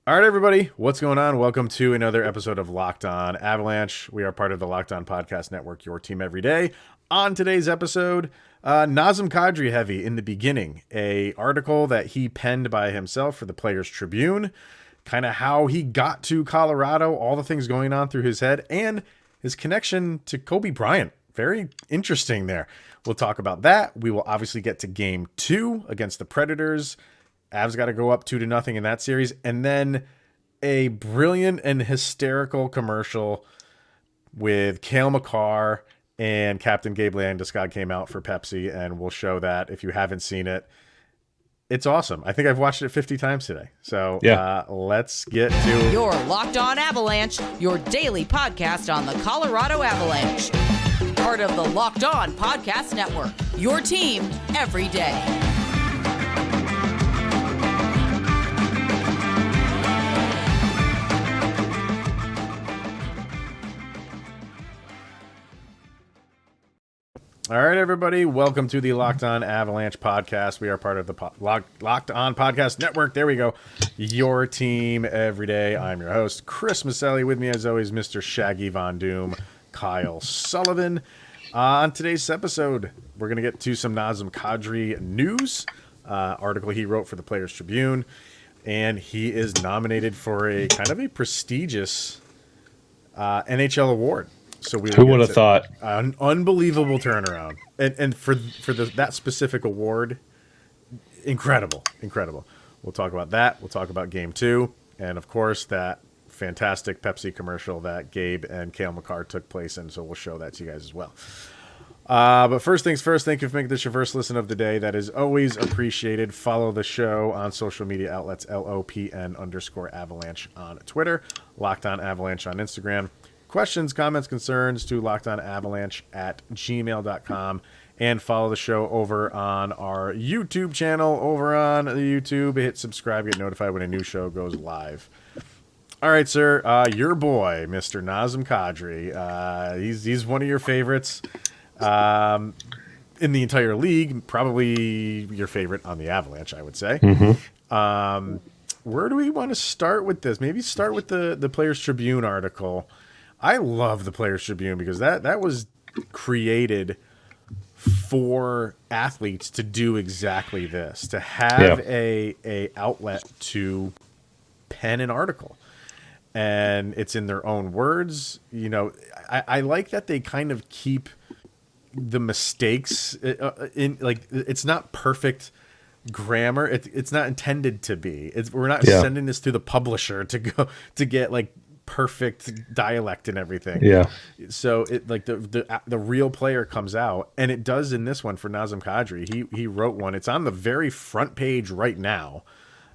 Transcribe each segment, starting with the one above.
All right, everybody, what's going on? Welcome to another episode of Locked On Avalanche. We are part of the Locked On Podcast Network, your team every day. On today's episode, Nazem Kadri heavy in the beginning, a article that he penned by himself for the Players Tribune, kind of how he got to Colorado, all the things going on through his head, and his connection to Kobe Bryant. Very interesting there. We'll talk about that. We will obviously get to Game 2 against the Predators. Avs got to go up 2-0 in that series. And then a brilliant and hysterical commercial with Cale and Captain Gabe Landeskog came out for Pepsi, and we'll show that if you haven't seen it. It's awesome. I think I've watched it 50 times today. So let's get to your Locked On Avalanche, your daily podcast on the Colorado Avalanche. Part of the Locked On Podcast Network, your team every day. All right, everybody. Welcome to the Locked On Avalanche podcast. We are part of the Locked On Podcast Network. There we go. Your team every day. I'm your host, Chris Maselli. With me, as always, Mr. Shaggy Von Doom, Kyle Sullivan. On today's episode, we're going to get to some Nazem Kadri news, article he wrote for the Players Tribune, and he is nominated for a kind of a prestigious NHL award. So who would have thought? An unbelievable turnaround, and for that specific award, incredible. We'll talk about that. We'll talk about Game 2, and of course that fantastic Pepsi commercial that Gabe and Cale took place in. So we'll show that to you guys as well. But first things first, thank you for making this your first listen of the day. That is always appreciated. Follow the show on social media outlets, LOPN_Avalanche on Twitter, Locked On Avalanche on Instagram. Questions, comments, concerns to lockedonavalanche@gmail.com, and follow the show over on our YouTube channel. Over on the YouTube, hit subscribe, get notified when a new show goes live. All right, sir, your boy, Mr. Nazem Kadri. He's one of your favorites in the entire league, probably your favorite on the Avalanche, I would say. Mm-hmm. Where do we want to start with this? Maybe start with the Players Tribune article. I love the Players Tribune because that was created for athletes to do exactly this, to have a outlet to pen an article, and it's in their own words. You know, I like that they kind of keep the mistakes in, like, it's not perfect grammar. It's not intended to be. We're not sending this to the publisher to go to get like perfect dialect and everything. So it like the real player comes out, and it does in this one for Nazem Kadri. He wrote one. It's on the very front page right now,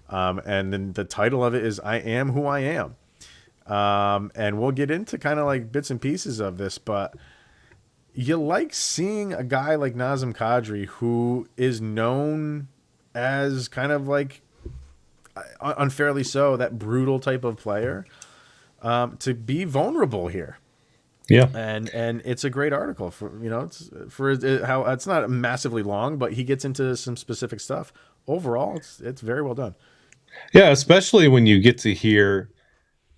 and then the title of it is "I Am Who I Am," and we'll get into kind of like bits and pieces of this, but you like seeing a guy like Nazem Kadri, who is known as kind of like unfairly so that brutal type of player, to be vulnerable here. And it's a great article for, you know, it's for how it's not massively long, but he gets into some specific stuff. Overall, it's very well done. Yeah, especially when you get to hear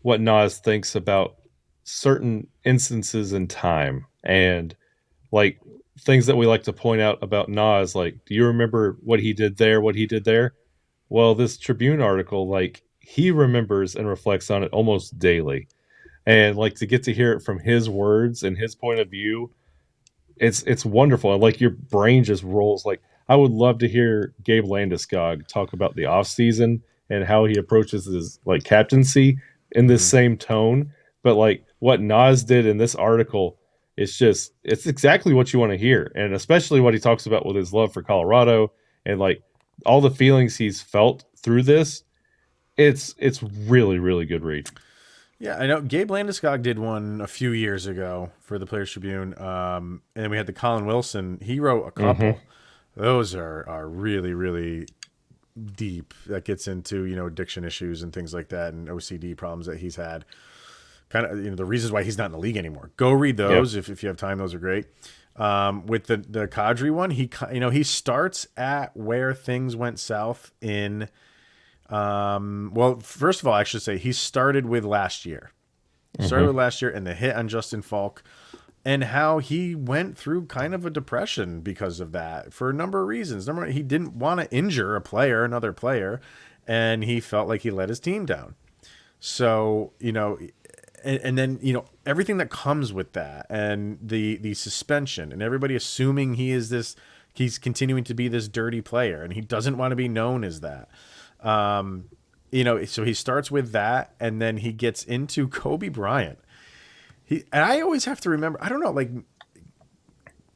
what Nas thinks about certain instances in time, and like things that we like to point out about Nas, like, do you remember what he did there, what he did there? Well, this Tribune article, like, he remembers and reflects on it almost daily. And like to get to hear it from his words and his point of view, it's wonderful. And like your brain just rolls. Like, I would love to hear Gabe Landeskog talk about the offseason and how he approaches his like captaincy in this same tone. But like what Nas did in this article, it's exactly what you want to hear. And especially what he talks about with his love for Colorado and like all the feelings he's felt through this. It's really, really good read. Yeah, I know Gabe Landeskog did one a few years ago for the Players Tribune, and we had the Colin Wilson. He wrote a couple. Those are really, really deep. That gets into, you know, addiction issues and things like that, and OCD problems that he's had. Kind of, you know, the reasons why he's not in the league anymore. Go read those if you have time. Those are great. With the Kadri one, he starts at where things went south in Well, first of all, I should say he started with last year. Started with last year and the hit on Justin Falk, and how he went through kind of a depression because of that for a number of reasons. Number one, he didn't want to injure another player, and he felt like he let his team down. So, and then, everything that comes with that, and the suspension, and everybody assuming he's continuing to be this dirty player, and he doesn't want to be known as that. So he starts with that, and then he gets into Kobe Bryant. And I always have to remember, I don't know, like,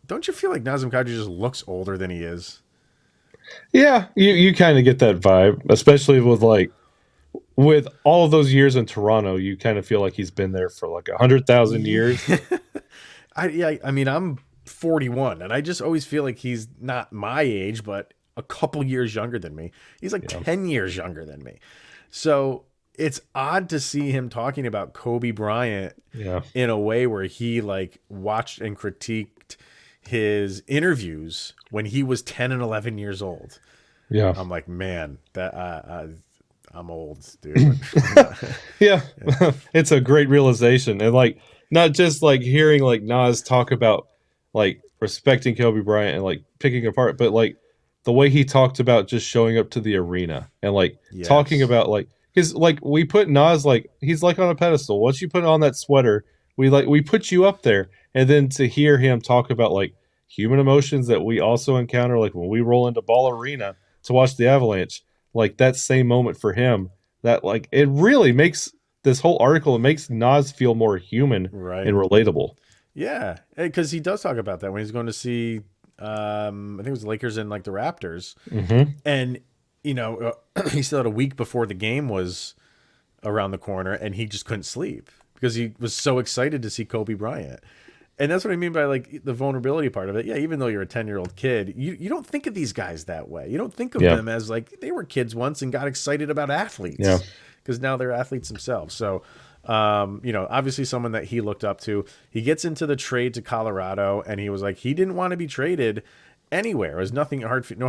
don't you feel like Nazem Kadri just looks older than he is? Yeah, you kind of get that vibe, especially with all of those years in Toronto. You kind of feel like he's been there for like 100,000 years. I mean, I'm 41, and I just always feel like he's not my age, but a couple years younger than me. He's like 10 years younger than me. So it's odd to see him talking about Kobe Bryant in a way where he like watched and critiqued his interviews when he was 10 and 11 years old. Yeah. I'm like, man, that I'm old, dude. Yeah. It's a great realization. And like, not just like hearing like Nas talk about like respecting Kobe Bryant and like picking apart, but like the way he talked about just showing up to the arena and like talking about like, because like we put Nas, like he's like on a pedestal. Once you put on that sweater, we put you up there. And then to hear him talk about like human emotions that we also encounter, like when we roll into Ball Arena to watch the Avalanche, like that same moment for him, that like it really makes this whole article, it makes Nas feel more human and relatable. Yeah, because he does talk about that when he's going to see, I think it was the Lakers and like the Raptors, and he still had a week before the game was around the corner, and he just couldn't sleep because he was so excited to see Kobe Bryant. And that's what I mean by like the vulnerability part of it. Yeah, even though you're a 10-year-old kid, you don't think of these guys that way. You don't think of them as like they were kids once and got excited about athletes. Yeah, because now they're athletes themselves. So, obviously someone that he looked up to. He gets into the trade to Colorado, and he was like, he didn't want to be traded anywhere. It was no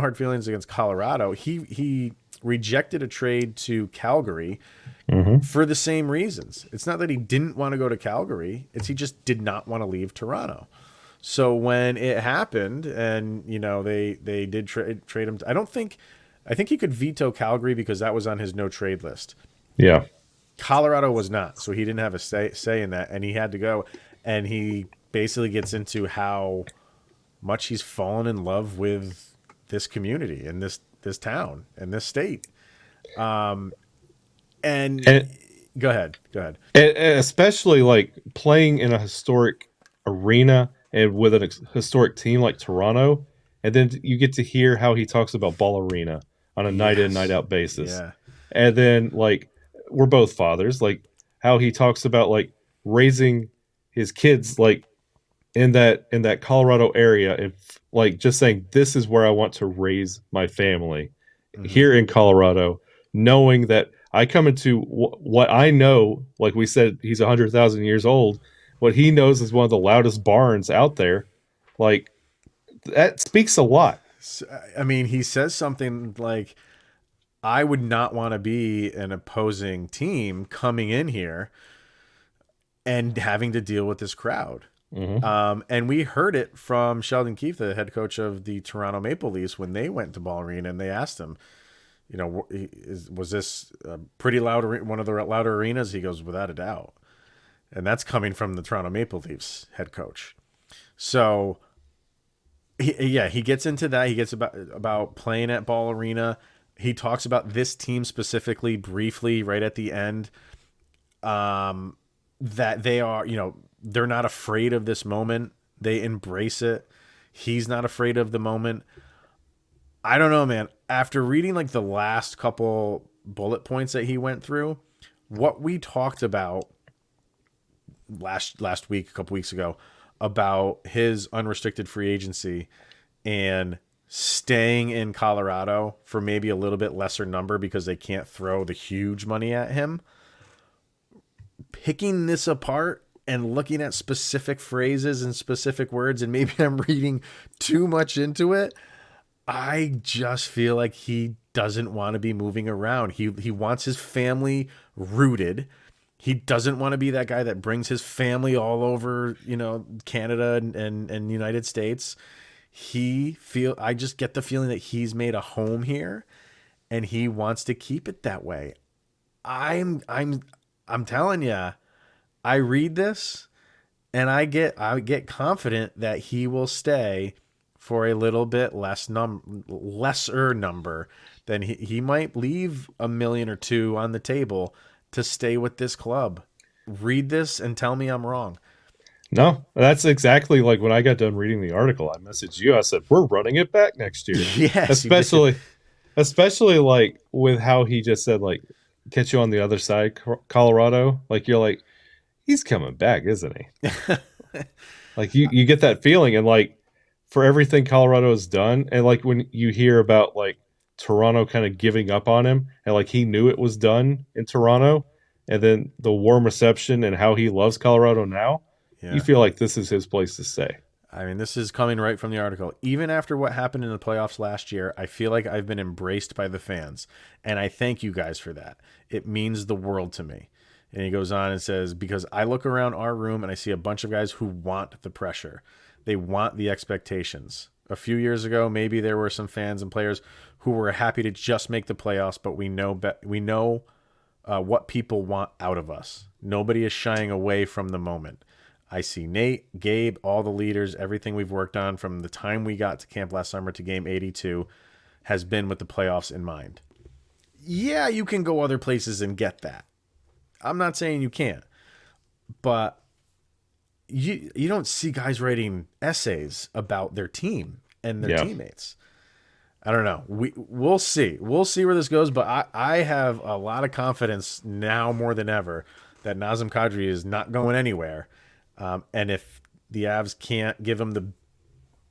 hard feelings against Colorado. He rejected a trade to Calgary for the same reasons. It's not that he didn't want to go to Calgary. It's he just did not want to leave Toronto. So when it happened and, they did trade him, I think he could veto Calgary because that was on his no trade list. Yeah. Colorado was not. So he didn't have a say in that, and he had to go. And he basically gets into how much he's fallen in love with this community and this town and this state. And go ahead. And especially like playing in a historic arena and with a historic team like Toronto. And then you get to hear how he talks about Ball Arena on a night in, night out basis. Yeah. And then like, we're both fathers, like how he talks about like raising his kids, like in that Colorado area, and like just saying, this is where I want to raise my family here in Colorado, knowing that I come into what I know, like we said, he's 100,000 years old. What he knows is one of the loudest barns out there. Like that speaks a lot. I mean, he says something like, I would not want to be an opposing team coming in here and having to deal with this crowd. And we heard it from Sheldon Keefe, the head coach of the Toronto Maple Leafs, when they went to Ball Arena and they asked him, was this a pretty loud, one of the louder arenas? He goes, without a doubt. And that's coming from the Toronto Maple Leafs head coach. So he gets into that. He gets about playing at Ball Arena. He talks about this team specifically briefly right at the end, that they are, they're not afraid of this moment. They embrace it. He's not afraid of the moment. I don't know, man. After reading like the last couple bullet points that he went through, what we talked about last week, a couple weeks ago, about his unrestricted free agency and staying in Colorado for maybe a little bit lesser number because they can't throw the huge money at him. Picking this apart and looking at specific phrases and specific words, and maybe I'm reading too much into it, I just feel like he doesn't want to be moving around. He wants his family rooted. He doesn't want to be that guy that brings his family all over, Canada and United States. I just get the feeling that he's made a home here and he wants to keep it that way. I'm telling you, I read this and I get confident that he will stay for a little bit lesser number than he might leave $1 million or $2 million on the table to stay with this club. Read this and tell me I'm wrong. No, that's exactly like when I got done reading the article. I messaged you. I said, we're running it back next year. Yes, especially like with how he just said, like, catch you on the other side, Colorado. Like, you're like, he's coming back, isn't he? Like, you get that feeling. And like, for everything Colorado has done, and like when you hear about like Toronto kind of giving up on him, and like he knew it was done in Toronto, and then the warm reception and how he loves Colorado now, you feel like this is his place to stay. I mean, this is coming right from the article. Even after what happened in the playoffs last year, I feel like I've been embraced by the fans, and I thank you guys for that. It means the world to me. And he goes on and says, because I look around our room and I see a bunch of guys who want the pressure. They want the expectations. A few years ago, maybe there were some fans and players who were happy to just make the playoffs, but we know what people want out of us. Nobody is shying away from the moment. I see Nate, Gabe, all the leaders, everything we've worked on from the time we got to camp last summer to game 82 has been with the playoffs in mind. Yeah, you can go other places and get that. I'm not saying you can't, but you don't see guys writing essays about their team and their teammates. I don't know. We'll see. We'll see where this goes, but I have a lot of confidence now more than ever that Nazem Kadri is not going anywhere. And if the Avs can't give him the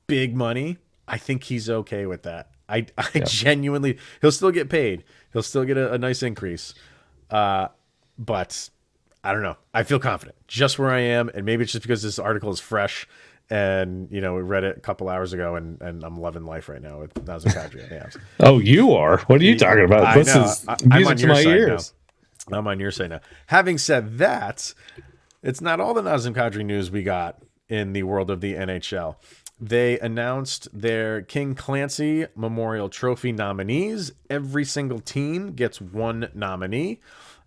big money, I think he's okay with that. I genuinely, he'll still get paid. He'll still get a nice increase. But I don't know. I feel confident just where I am. And maybe it's just because this article is fresh and, we read it a couple hours ago and I'm loving life right now with Nazem Kadri and the Avs. Oh, you are? What are you talking about? This is music to my ears. Now. I'm on your side now. Having said that, it's not all the Nazem Kadri news we got in the world of the NHL. They announced their King Clancy Memorial Trophy nominees. Every single team gets one nominee.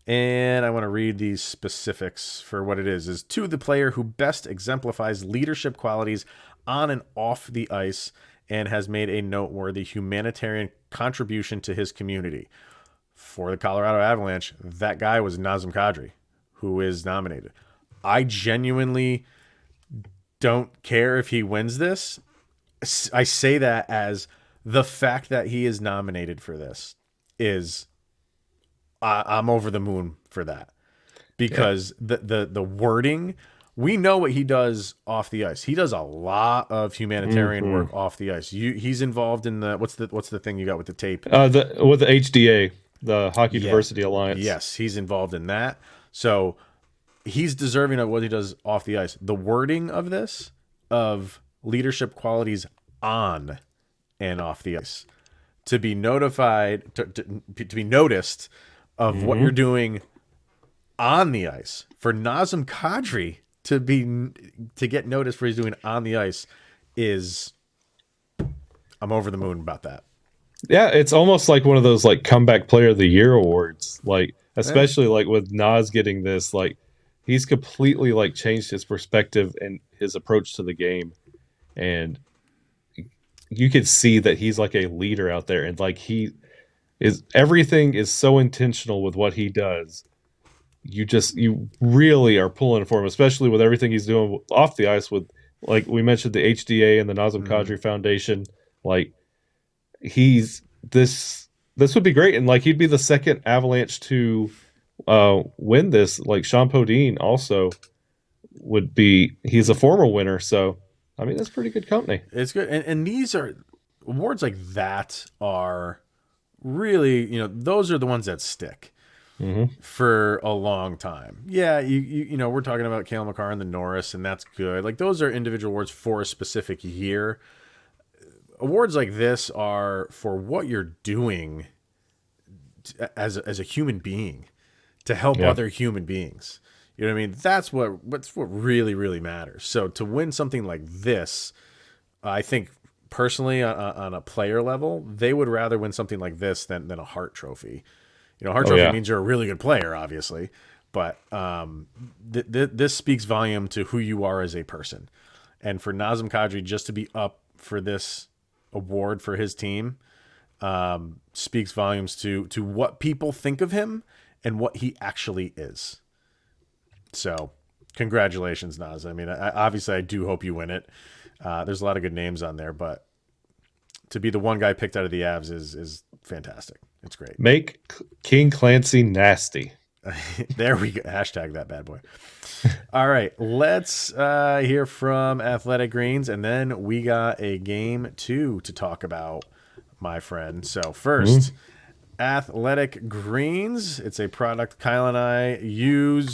And I want to read these specifics for what it is to the player who best exemplifies leadership qualities on and off the ice and has made a noteworthy humanitarian contribution to his community. For the Colorado Avalanche, that guy was Nazem Kadri, who is nominated. I genuinely don't care if he wins this. I say that as the fact that he is nominated for this is I'm over the moon for that, because the wording, we know what he does off the ice. He does a lot of humanitarian work off the ice. He's involved in the what's the thing you got with the tape? With the HDA, the Hockey Diversity Alliance. Yes, he's involved in that. So he's deserving of what he does off the ice. The wording of this, of leadership qualities on and off the ice, to be notified, to be noticed of what you're doing on the ice. For Nazem Kadri to get noticed for what he's doing on the ice is, I'm over the moon about that. Yeah, it's almost like one of those like comeback player of the year awards. Like, especially like with Nas getting this, like he's completely like changed his perspective and his approach to the game. And you could see that he's like a leader out there, and like everything is so intentional with what he does. You really are pulling for him, especially with everything he's doing off the ice with, like we mentioned, the HDA and the Nazem Kadri Foundation. Like this would be great. And like, he'd be the second Avalanche to win this. Like Sean Podine also would be, he's a former winner. So, I mean, that's pretty good company. It's good. And these are awards like that are really, those are the ones that stick for a long time. Yeah. We're talking about Cale McCarr and the Norris, and that's good. Like, those are individual awards for a specific year. Awards like this are for what you're doing as a human being to help Yeah. other human beings. You know what I mean? That's what really, really matters. So to win something like this, I think personally on a player level, they would rather win something like this than a Hart Trophy. You know, Hart Oh, Trophy yeah. means you're a really good player, obviously, but this speaks volume to who you are as a person. And for Nazem Kadri just to be up for this award for his team speaks volumes to what people think of him and what he actually is. So, congratulations, Naz. I mean, obviously, I do hope you win it. There's a lot of good names on there, but to be the one guy picked out of the Avs is fantastic. It's great. Make King Clancy nasty. There we go. Hashtag that bad boy. All right, let's hear from Athletic Greens, and then we got a game 2 to talk about, my friend. So first, Athletic Greens. It's a product Kyle and I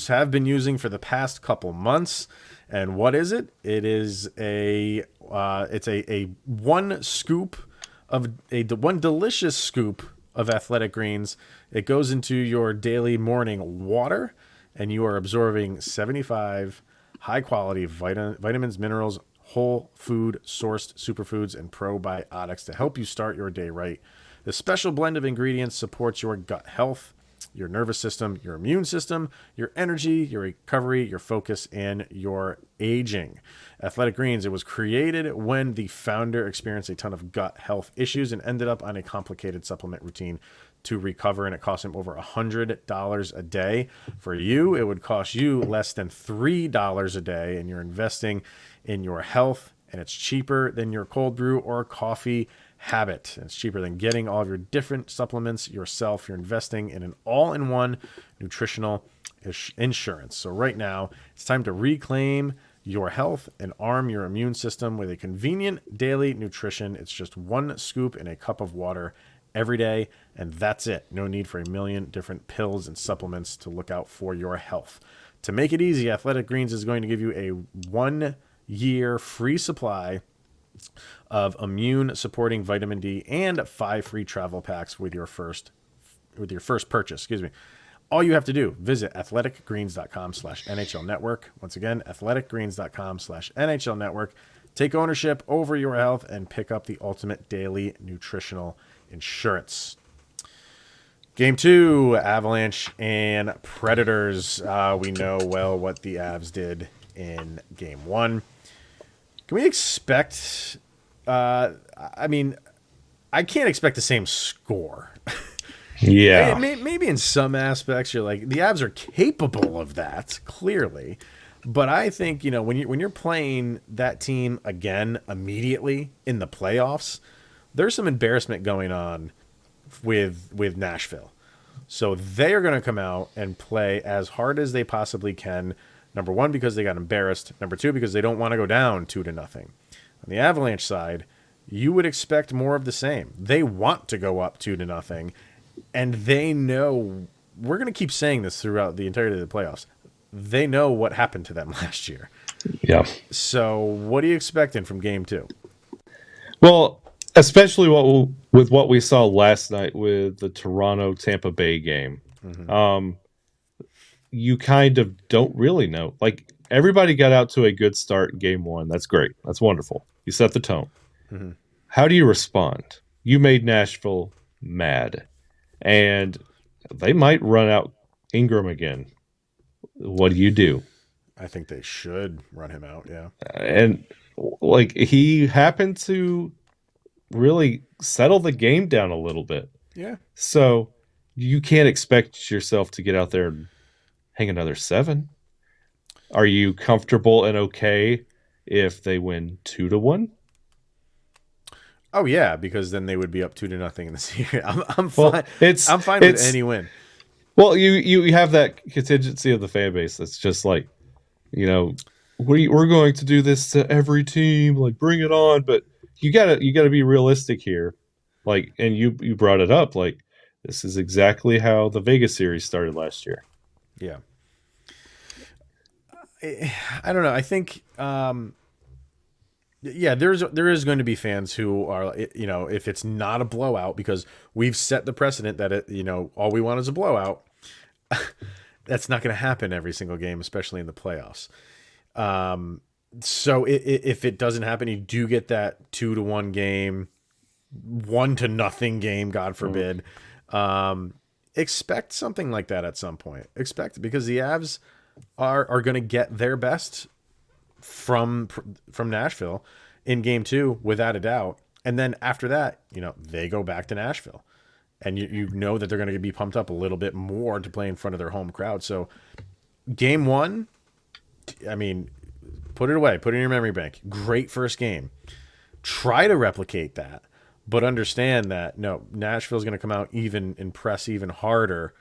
have been using for the past couple months. And what is it? It is it's a one scoop of one delicious scoop of Athletic Greens. It goes into your daily morning water, and you are absorbing 75 high quality vitamins, minerals, whole food sourced superfoods, and probiotics to help you start your day right. This special blend of ingredients supports your gut health, your nervous system, your immune system, your energy, your recovery, your focus, and your aging. Athletic Greens, it was created when the founder experienced a ton of gut health issues and ended up on a complicated supplement routine to recover, and it cost him over $100 a day. For you, it would cost you less than $3 a day, and you're investing in your health, and it's cheaper than your cold brew or coffee habit. It's cheaper than getting all of your different supplements yourself. You're investing in an all-in-one nutritional insurance. So right now, it's time to reclaim your health and arm your immune system with a convenient daily nutrition. It's just one scoop in a cup of water every day, and that's it. No need for a million different pills and supplements to look out for your health. To make it easy, Athletic Greens is going to give you a 1-year free supply of immune supporting vitamin D and 5 free travel packs with your first purchase. Excuse me. All you have to do, visit athleticgreens.com/NHL Network. Once again, athleticgreens.com/NHL Network. Take ownership over your health and pick up the ultimate daily nutritional insurance. Game 2, Avalanche and Predators. We know well what the Avs did in Game 1. Can we expect... I mean, I can't expect the same score. Yeah. Maybe in some aspects, you're like, the Avs are capable of that, clearly. But I think, when you're playing that team again immediately in the playoffs, there's some embarrassment going on with Nashville. So they are going to come out and play as hard as they possibly can. Number one, because they got embarrassed. Number two, because they don't want to go down 2-0. On the Avalanche side, you would expect more of the same. They want to go up 2-0, and they know, we're going to keep saying this throughout the entirety of the playoffs, they know what happened to them last year. Yeah. So what are you expecting from Game 2? Well, especially with what we saw last night with the Toronto-Tampa Bay game. You kind of don't really know. Like, everybody got out to a good start in Game 1. That's great. That's wonderful. You set the tone. How do you respond? You made Nashville mad, and they might run out Ingram again. What do? I think they should run him out, yeah. And, like, he happened to really settle the game down a little bit. Yeah. So you can't expect yourself to get out there and hang another 7. Are you comfortable and okay if they win 2-1? Oh yeah, because then they would be up 2-0 in the series. I'm Well, fine. I'm fine with any win. Well, you have that contingency of the fan base that's just like, we're going to do this to every team, like, bring it on. But you gotta be realistic here, like, and you brought it up, like, this is exactly how the Vegas series started last year. Yeah. I don't know. I think Yeah, there is going to be fans who are, if it's not a blowout, because we've set the precedent that all we want is a blowout. That's not going to happen every single game, especially in the playoffs. So if it doesn't happen, you do get that 2-1 game, 1-0 game, God forbid. Expect something like that at some point. Expect, because the Avs are going to get their best from Nashville in game 2 without a doubt, and then after that, they go back to Nashville, and you know that they're going to be pumped up a little bit more to play in front of their home crowd. So game 1, I mean, put it away, put it in your memory bank. Great first game. Try to replicate that, but understand that no, Nashville's going to come out and press even harder.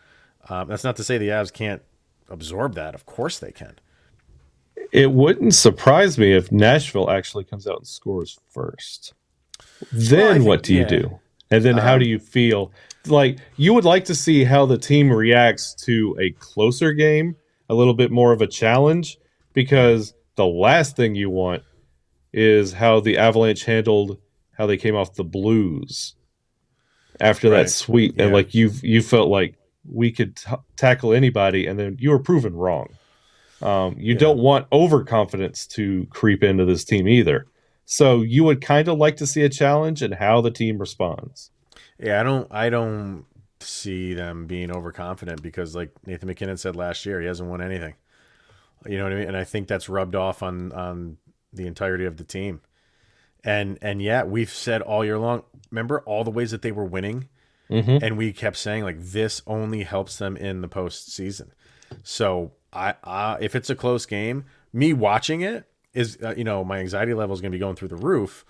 That's not to say the Avs can't absorb that. Of course they can. It wouldn't surprise me if Nashville actually comes out and scores first. Then what do you do? And then how do you feel? Like, you would like to see how the team reacts to a closer game, a little bit more of a challenge, because the last thing you want is how the Avalanche handled how they came off the Blues after that sweep. Yeah. And like you felt like we could tackle anybody, and then you were proven wrong. You don't want overconfidence to creep into this team either. So you would kind of like to see a challenge and how the team responds. Yeah, I don't see them being overconfident, because like Nathan McKinnon said last year, he hasn't won anything. You know what I mean? And I think that's rubbed off on the entirety of the team. And yeah, we've said all year long, remember all the ways that they were winning? Mm-hmm. And we kept saying, like, this only helps them in the postseason. So if it's a close game, me watching it is, my anxiety level is going to be going through the roof.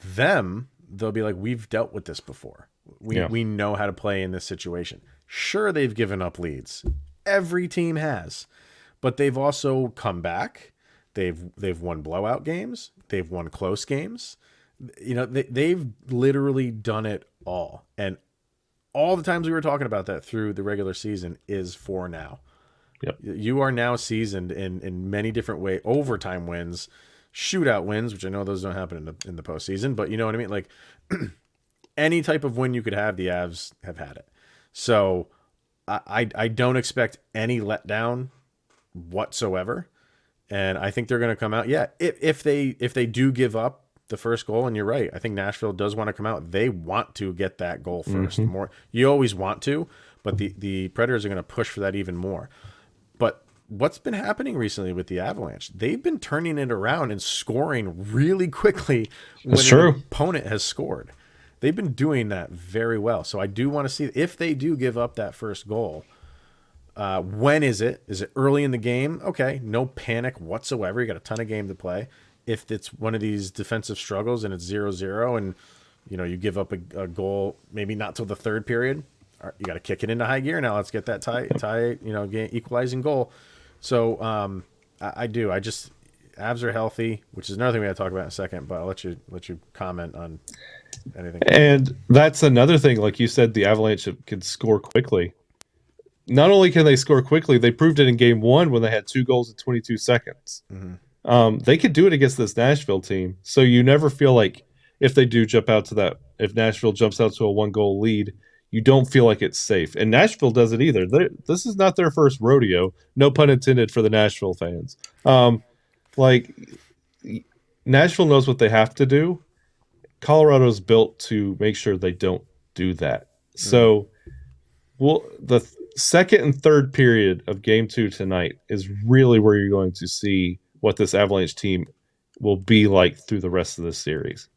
They'll be like, we've dealt with this before. We know how to play in this situation. Sure, they've given up leads. Every team has, but they've also come back. They've won blowout games. They've won close games. They've literally done it all. And all the times we were talking about that through the regular season is for now. Yep. You are now seasoned in many different ways. Overtime wins, shootout wins, which I know those don't happen in the postseason, but you know what I mean? Like, any type of win you could have, the Avs have had it. So I don't expect any letdown whatsoever. And I think they're going to come out. Yeah, if they do give up the first goal, and you're right, I think Nashville does want to come out. They want to get that goal first. Mm-hmm. More, you always want to, but the Predators are going to push for that even more. But what's been happening recently with the Avalanche? They've been turning it around and scoring really quickly when an opponent has scored. They've been doing that very well. So I do want to see if they do give up that first goal. When is it? Is it early in the game? Okay, no panic whatsoever. You got a ton of game to play. If it's one of these defensive struggles and it's 0-0 and you give up a goal, maybe not till the third period, you got to kick it into high gear. Now let's get that tie, equalizing goal. So I do. Avs are healthy, which is another thing we got to talk about in a second. But I'll let you comment on anything. And that's another thing. Like you said, the Avalanche can score quickly. Not only can they score quickly, they proved it in game 1 when they had 2 goals in 22 seconds. Mm-hmm. They could do it against this Nashville team. So you never feel like if they do jump out to that, if Nashville jumps out to a 1-goal lead, you don't feel like it's safe. And Nashville does it either. This is not their first rodeo. No pun intended for the Nashville fans. Nashville knows what they have to do. Colorado's built to make sure they don't do that. Mm-hmm. So the second and third period of game 2 tonight is really where you're going to see what this Avalanche team will be like through the rest of this series.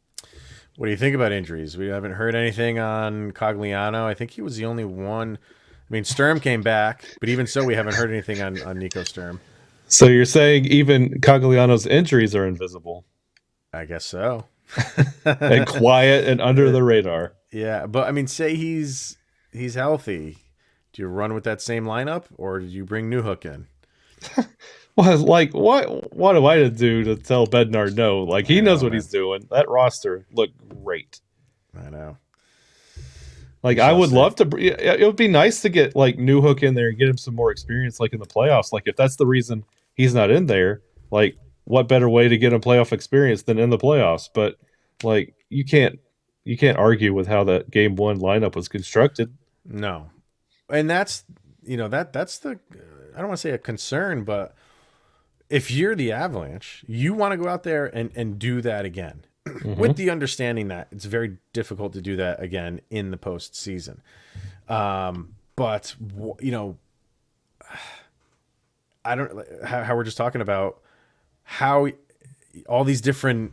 What do you think about injuries? We haven't heard anything on Cogliano. I think he was the only one. I mean, Sturm came back, but even so, we haven't heard anything on Nico Sturm. So you're saying even Cogliano's injuries are invisible? I guess so. And quiet and under the radar. Yeah, but I mean, say he's healthy. Do you run with that same lineup, or do you bring Newhook in? Well, like, what do I do to tell Bednar no? Like, he knows what he's doing. That roster looked great. I know. Like, I would love to. It would be nice to get like Newhook in there and get him some more experience, like in the playoffs. Like, if that's the reason he's not in there, like, what better way to get a playoff experience than in the playoffs? But like you can't argue with how that game one lineup was constructed. No, and that's that's the I don't want to say a concern, but if you're the Avalanche, you want to go out there and do that again, with the understanding that it's very difficult to do that again in the postseason. But I don't how we're just talking about how all these different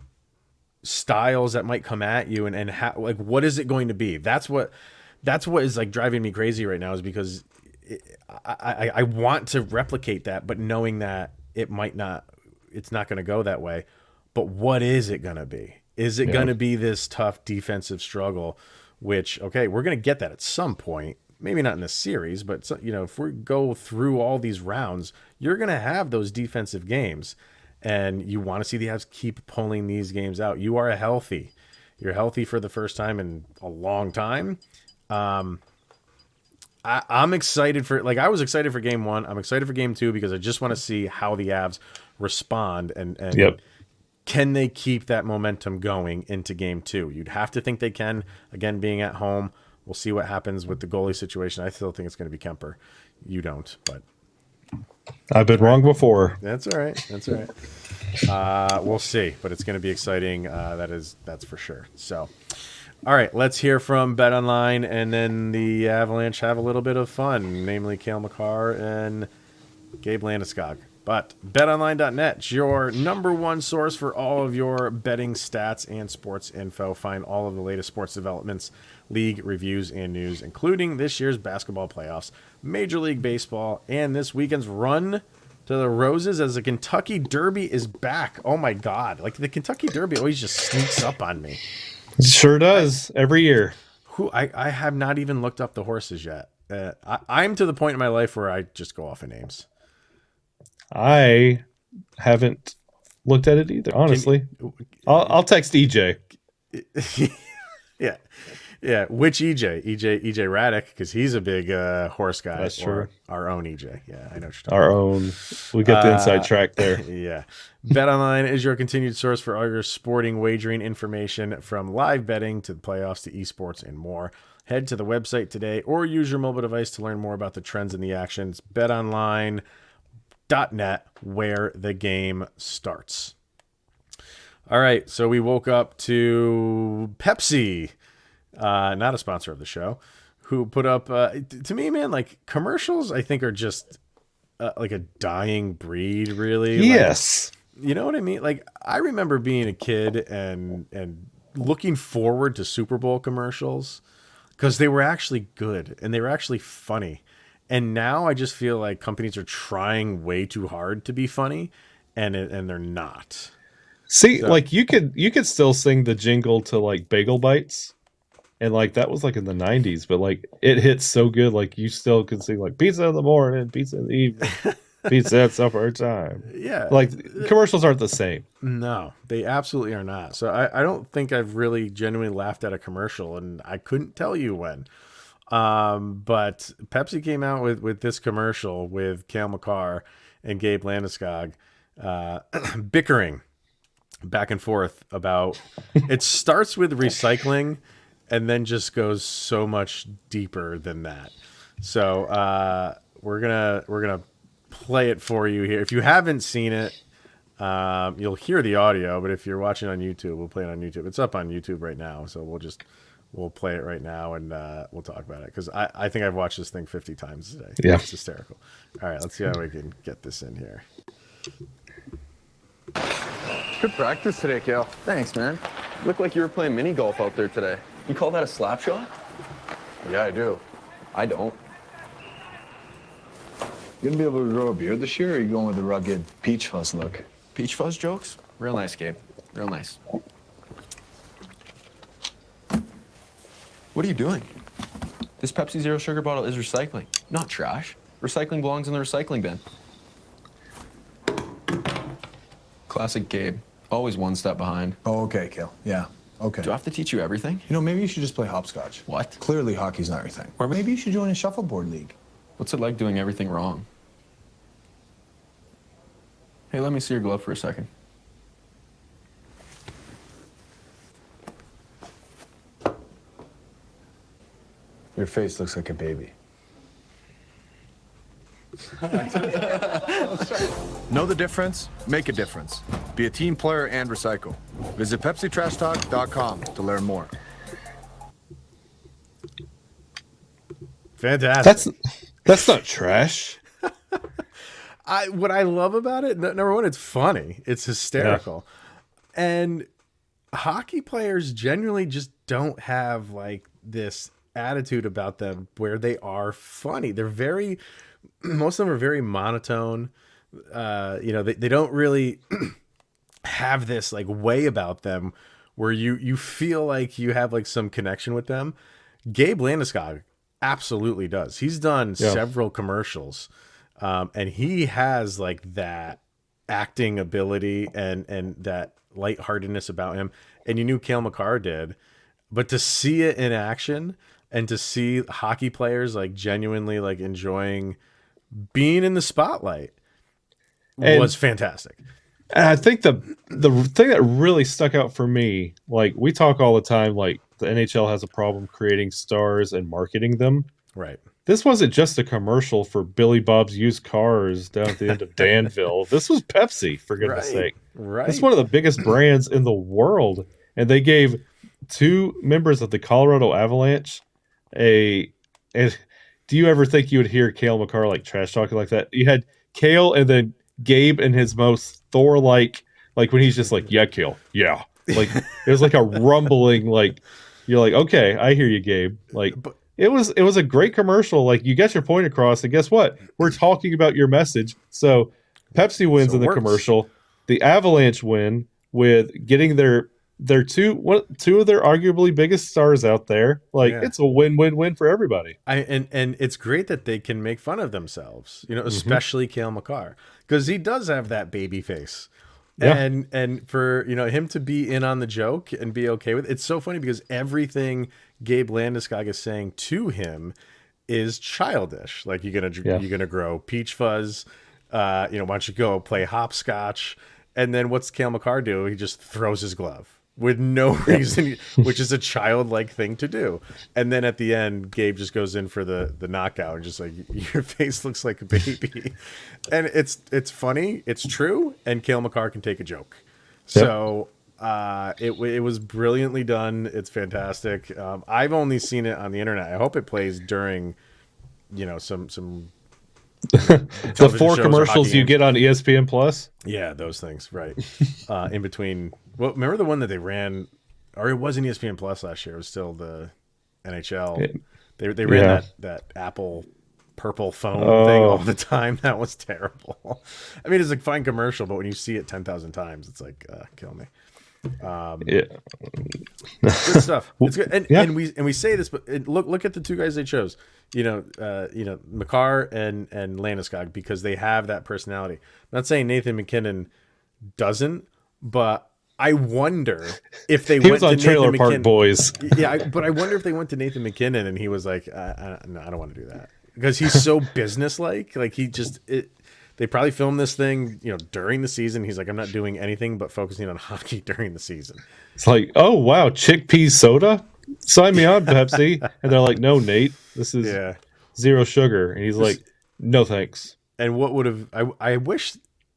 styles that might come at you and how, like, what is it going to be? That's what is like driving me crazy right now, is because I want to replicate that, but knowing that it's not going to go that way. But what is it going to be? Is it going to be this tough defensive struggle, which, okay, we're going to get that at some point, maybe not in this series, but if we go through all these rounds, you're going to have those defensive games, and you want to see the Avs keep pulling these games out. You are healthy. You're healthy for the first time in a long time. I'm excited I was excited for game one. I'm excited for game two because I just want to see how the Avs respond and can they keep that momentum going into game two? You'd have to think they can, again, being at home. We'll see what happens with the goalie situation. I still think it's going to be Kemper. You don't, but I've been wrong before. That's all right. That's all right. We'll see, but it's going to be exciting. That's for sure. So, all right, let's hear from BetOnline, and then the Avalanche have a little bit of fun, namely Cale Makar and Gabe Landeskog. But BetOnline.net, your number one source for all of your betting stats and sports info. Find all of the latest sports developments, league reviews, and news, including this year's basketball playoffs, Major League Baseball, and this weekend's run to the Roses as the Kentucky Derby is back. Oh, my God. Like, the Kentucky Derby always just sneaks up on me. It sure does, every year. I have not even looked up the horses yet. I'm to the point in my life where I just go off of names. I haven't looked at it either, honestly. I'll text EJ. Yeah. Which EJ? EJ Raddick, because he's a big horse guy. That's true. Our own EJ. Yeah, I know what you're talking Our about. own. We got the inside track there. Yeah. BetOnline is your continued source for all your sporting wagering information, from live betting to the playoffs to esports and more. Head to the website today or use your mobile device to learn more about the trends and the actions. BetOnline.net, where the game starts. All right, so we woke up to Pepsi, not a sponsor of the show, who put up, to me, man, like, commercials, I think, are just like a dying breed, really. Yes. Like, you know what I mean? Like, I remember being a kid and looking forward to Super Bowl commercials because they were actually good and they were actually funny. And now I just feel like companies are trying way too hard to be funny, and they're not. See, like you could still sing the jingle to like Bagel Bites, and like that was like in the 90s, but like it hits so good, like you still could sing like pizza in the morning, pizza in the evening, pizza at supper time. Yeah, like commercials aren't the same. No, they absolutely are not. So I don't think I've really genuinely laughed at a commercial, and I couldn't tell you when. But Pepsi came out with this commercial with Cale Makar and Gabe Landeskog bickering back and forth about it. Starts with recycling and then just goes so much deeper than that. So we're gonna play it for you here. If you haven't seen it, you'll hear the audio, but if you're watching on YouTube, we'll play it on YouTube. It's up on YouTube right now, so we'll play it right now, and we'll talk about it, because I think I've watched this thing 50 times today. Yeah. It's hysterical. All right, let's see how we can get this in here. Good practice today, Cale. Thanks, man. Looked like you were playing mini golf out there today. You call that a slap shot? Yeah, I do. I don't. You gonna be able to grow a beard this year, or are you going with the rugged peach fuzz look? Peach fuzz jokes? Real nice, Gabe. Real nice. What are you doing? This Pepsi Zero Sugar bottle is recycling, not trash. Recycling belongs in the recycling bin. Classic Gabe. Always one step behind. Oh, okay, Cale. Yeah, okay. Do I have to teach you everything? You know, maybe you should just play hopscotch. What? Clearly, hockey's not your thing. Or maybe you should join a shuffleboard league. What's it like doing everything wrong? Hey, let me see your glove for a second. Your face looks like a baby. Know the difference? Make a difference. Be a team player and recycle. Visit PepsiTrashTalk.com to learn more. Fantastic. That's not trash. What I love about it, number one, it's funny. It's hysterical. Yeah. And hockey players generally just don't have like this attitude about them where they are funny. They're most of them are very monotone. They don't really have this like way about them where you feel like you have like some connection with them. Gabe Landeskog absolutely does. He's done several commercials. And he has like that acting ability and that lightheartedness about him. And you knew Cale Makar did, but to see it in action and to see hockey players like genuinely like enjoying being in the spotlight was fantastic. And I think the thing that really stuck out for me, like we talk all the time, like the NHL has a problem creating stars and marketing them. Right. This wasn't just a commercial for Billy Bob's used cars down at the end of Danville. This was Pepsi, for goodness sake. Right. It's one of the biggest brands in the world. And they gave 2 members of the Colorado Avalanche and do you ever think you would hear Cale Makar like trash talking like that? You had Cale and then Gabe in his most Thor-like, like when he's just like, yeah, Cale, yeah. Like it was like a rumbling, like you're like, okay, I hear you, Gabe. Like it was a great commercial. Like you get your point across, and guess what? We're talking about your message. So Pepsi wins in the commercial. The Avalanche win with getting their two of their arguably biggest stars out there. Like it's a win-win-win for everybody. And it's great that they can make fun of themselves, especially Cale Makar, because he does have that baby face. Yeah. And for him to be in on the joke and be okay with it, it's so funny because everything Gabe Landeskog is saying to him is childish. Like you're gonna grow peach fuzz, why don't you go play hopscotch? And then what's Cale Makar do? He just throws his glove with no reason, which is a childlike thing to do. And then at the end, Gabe just goes in for the knockout and just like, your face looks like a baby. And it's funny, it's true, and Cale Makar can take a joke. Yep. So it was brilliantly done. It's fantastic. I've only seen it on the internet. I hope it plays during, some the 4 commercials you get on ESPN Plus. Yeah, those things, right. In between. Well, remember the one that they ran, or it wasn't ESPN Plus last year. It was still the NHL. They ran that Apple purple phone thing all the time. That was terrible. I mean, it's a fine commercial, but when you see it 10,000 times, it's like, kill me. Good stuff. It's good. And we say this, but look at the 2 guys they chose. Makar and Landeskog, because they have that personality. I'm not saying Nathan MacKinnon doesn't, but I wonder if they went on to Trailer Nathan Park MacKinnon. Boys. Yeah, but I wonder if they went to Nathan MacKinnon and he was like, no, I don't want to do that, because he's so businesslike. Like they probably filmed this thing, during the season. He's like, I'm not doing anything but focusing on hockey during the season. It's like, oh wow, chickpea soda? Sign me on, Pepsi. And they're like, no, Nate, this is 0 sugar. And he's like, no thanks. And what would have I wish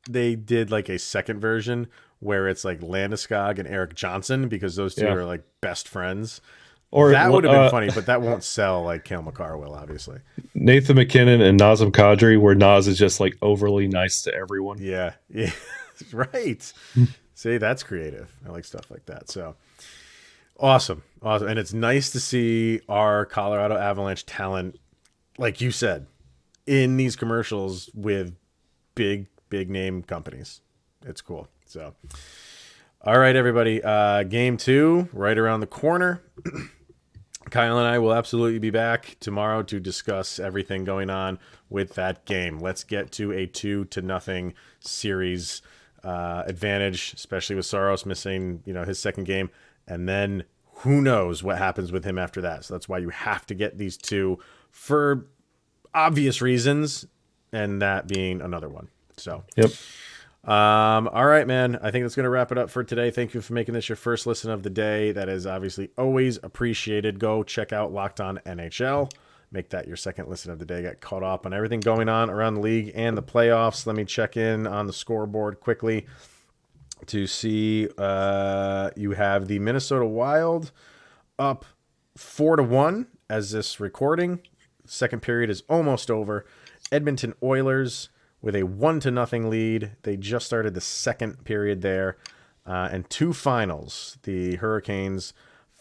they did like a second version where it's like Landeskog and Eric Johnson, because those 2 are like best friends. Or that would have been funny, but that won't sell like Cale Makar will, obviously. Nathan MacKinnon and Nazem Kadri, where Naz is just like overly nice to everyone. Yeah. Right. See, that's creative. I like stuff like that. So awesome. And it's nice to see our Colorado Avalanche talent, like you said, in these commercials with big name companies. It's cool. So, all right, everybody. Game 2 right around the corner. Kyle and I will absolutely be back tomorrow to discuss everything going on with that game. Let's get to a 2-0 series advantage, especially with Saros missing, his second game, and then who knows what happens with him after that. So that's why you have to get these 2 for obvious reasons, and that being another one. So, yep. All right, man. I think that's going to wrap it up for today. Thank you for making this your first listen of the day. That is obviously always appreciated. Go check out Locked On NHL. Make that your second listen of the day. Get caught up on everything going on around the league and the playoffs. Let me check in on the scoreboard quickly to see you have the Minnesota Wild up 4-1 as this recording. Second period is almost over. Edmonton Oilers with a 1-0 lead. They just started the second period there. And two finals. The Hurricanes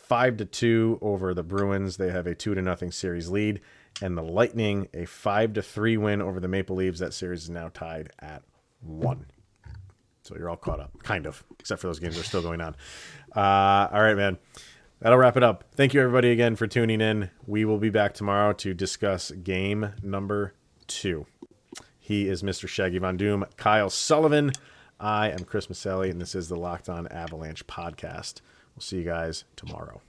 5-2 over the Bruins. They have a 2-0 series lead. And the Lightning a 5-3 win over the Maple Leafs. That series is now tied at 1. So you're all caught up, kind of, except for those games that are still going on. All right, man. That'll wrap it up. Thank you, everybody, again for tuning in. We will be back tomorrow to discuss game number 2. He is Mr. Shaggy Von Doom, Kyle Sullivan. I am Chris Maselli, and this is the Locked On Avalanche podcast. We'll see you guys tomorrow.